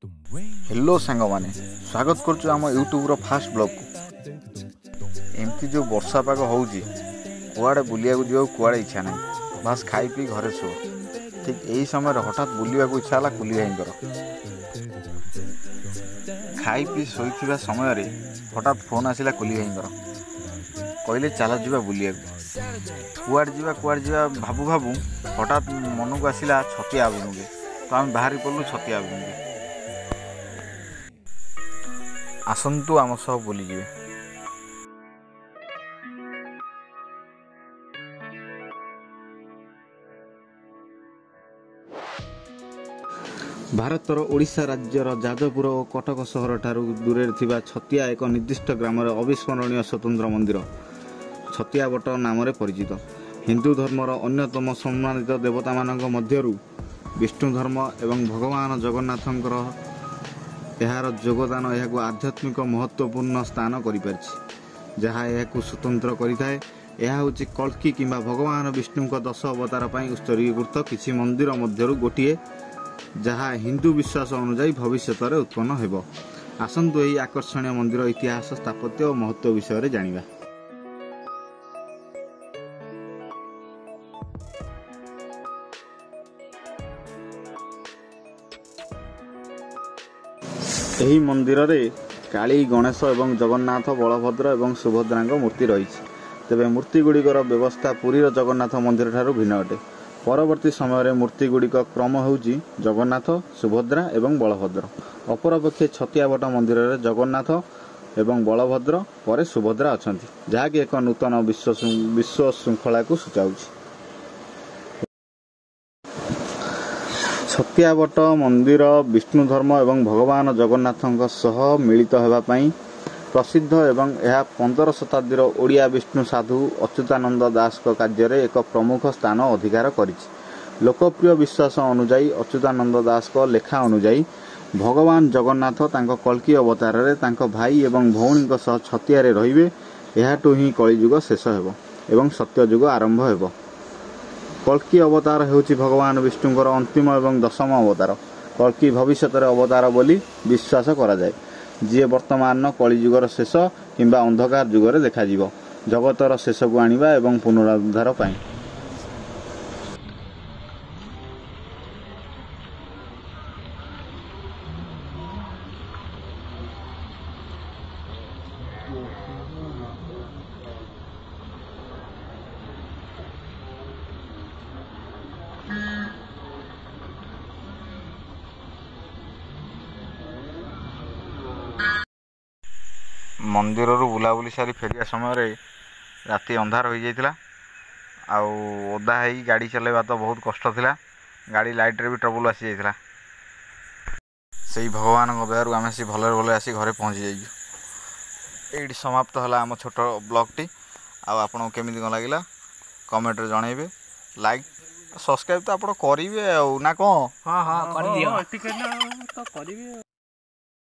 Hello सांग माने स्वागत करछु आम यूट्यूब रो फास्ट ब्लॉग को। एमती जो वर्षा पाग होउची कुआड़े बुलिया को जीवा कुआड़े इच्छा नहीं, बस खाई पी घरे शो। ठीक यही समय हठात बुलिया को इच्छा है कुली भाईंकर। खाई पी शोइथिबा समय रे हठात फोन आसिला कुली भाईंकर, कहले चल जीवा बुलिया कुआड़े जीवा भाबू भाबू हठात मन को आसिला छतिया अभिमुखे। तो आम बाहरी पड़ू छतिया अभिमुखे। आसतु आम सह बुलीजिए। भारतर ओडिशा राज्यर जाजपुर और कटक सहर ठारू दूरे थिबा छतिया एक निर्दिष्ट ग्राम अविस्मरणीय स्वतंत्र मंदिर छतियावट नाम परिचित। हिंदू धर्मर अन्यतम सम्मानित देवता मानक मध्यरु विष्णु धर्म एवं भगवान जगन्नाथंकर यार योगदान यह आध्यात्मिक महत्वपूर्ण स्थान करिपारछि, जहाँ यह स्वतंत्र करिथाए। यह होछि कल्की किंबा भगवान विष्णु 10 अवतार पई उत्सर्गीकृत किछि मंदिर मध्यरु गोटिए, जहाँ हिंदू विश्वास अनुसार भविष्यत रे उत्पन्न हेबो। आसंतु एही आकर्षणीय मंदिर इतिहास, स्थापत्य और महत्व विषय रे जानिबा। ଏହି ମନ୍ଦିରରେ କାଳୀ, ଗଣେଶ ଏବଂ ଜଗନ୍ନାଥ, ବଳଭଦ୍ର ଏବଂ ସୁଭଦ୍ରା मूर्ति रही। तेबे मूर्ति गुड़िकर व्यवस्था पुरीर जगन्नाथ मंदिर ठारू भिन्न अटे। परवर्ती समय मूर्ति गुड़िक क्रम होउची जगन्नाथ, सुभद्रा एवं बलभद्र। अपरपक्षे छतियावट मंदिर रे जगन्नाथ एवं बलभद्र पर सुभद्रा अछंती, जहाँकि एक नूतन विश्व श्रृंखला को सूचाउची। छतियावट मंदिर विष्णु धर्म एवं भगवान जगन्नाथ सह मिलित होगा प्रसिद्ध एवं यह 15 शताब्दीर ओडिया विष्णु साधु अच्युतानंद दास कार्य एक प्रमुख स्थान अधिकार करिछि। लोकप्रिय विश्वास अनुजाई अच्युतानंद दास लेखा अनुजाई भगवान जगन्नाथ तांको कल्की अवतार रे तांको भाई एवं भौणी सह छतिया रे रहिबे। एहाटू ही कलिजुग शेष हेबो एवं सत्यजुग आरंभ हेबो। कल्की अवतार हेउछि भगवान विष्णुଙ୍କର अंतिम एवं 10ମ अवतार। कल्की भविष्यत अवतार बोली विश्वास करा जाए, जी वर्तमान कलिजुगर शेष किंबा अंधकार जुगर देखा जिवो जगतर शेष को आनिबा एवं पुनरुद्धार पाई। मंदिर बुलाबुली सारी फेरिया समय राति अंधार हो जाता। ओदा है गाड़ी चलेबा तो बहुत कष्ट थिला। गाड़ी लाइट रे भी ट्रबल आसी जाता। से भगवान दयारू आम सी भले भले आसी घरे पहुँची जाइए। ये समाप्त है आम छोट ब्लॉग टी। आपन केमी लगे कमेंट जनइबे। लाइक सब्सक्राइब तो आप करेंगे ना कौन? हाँ हाँ कर दियो।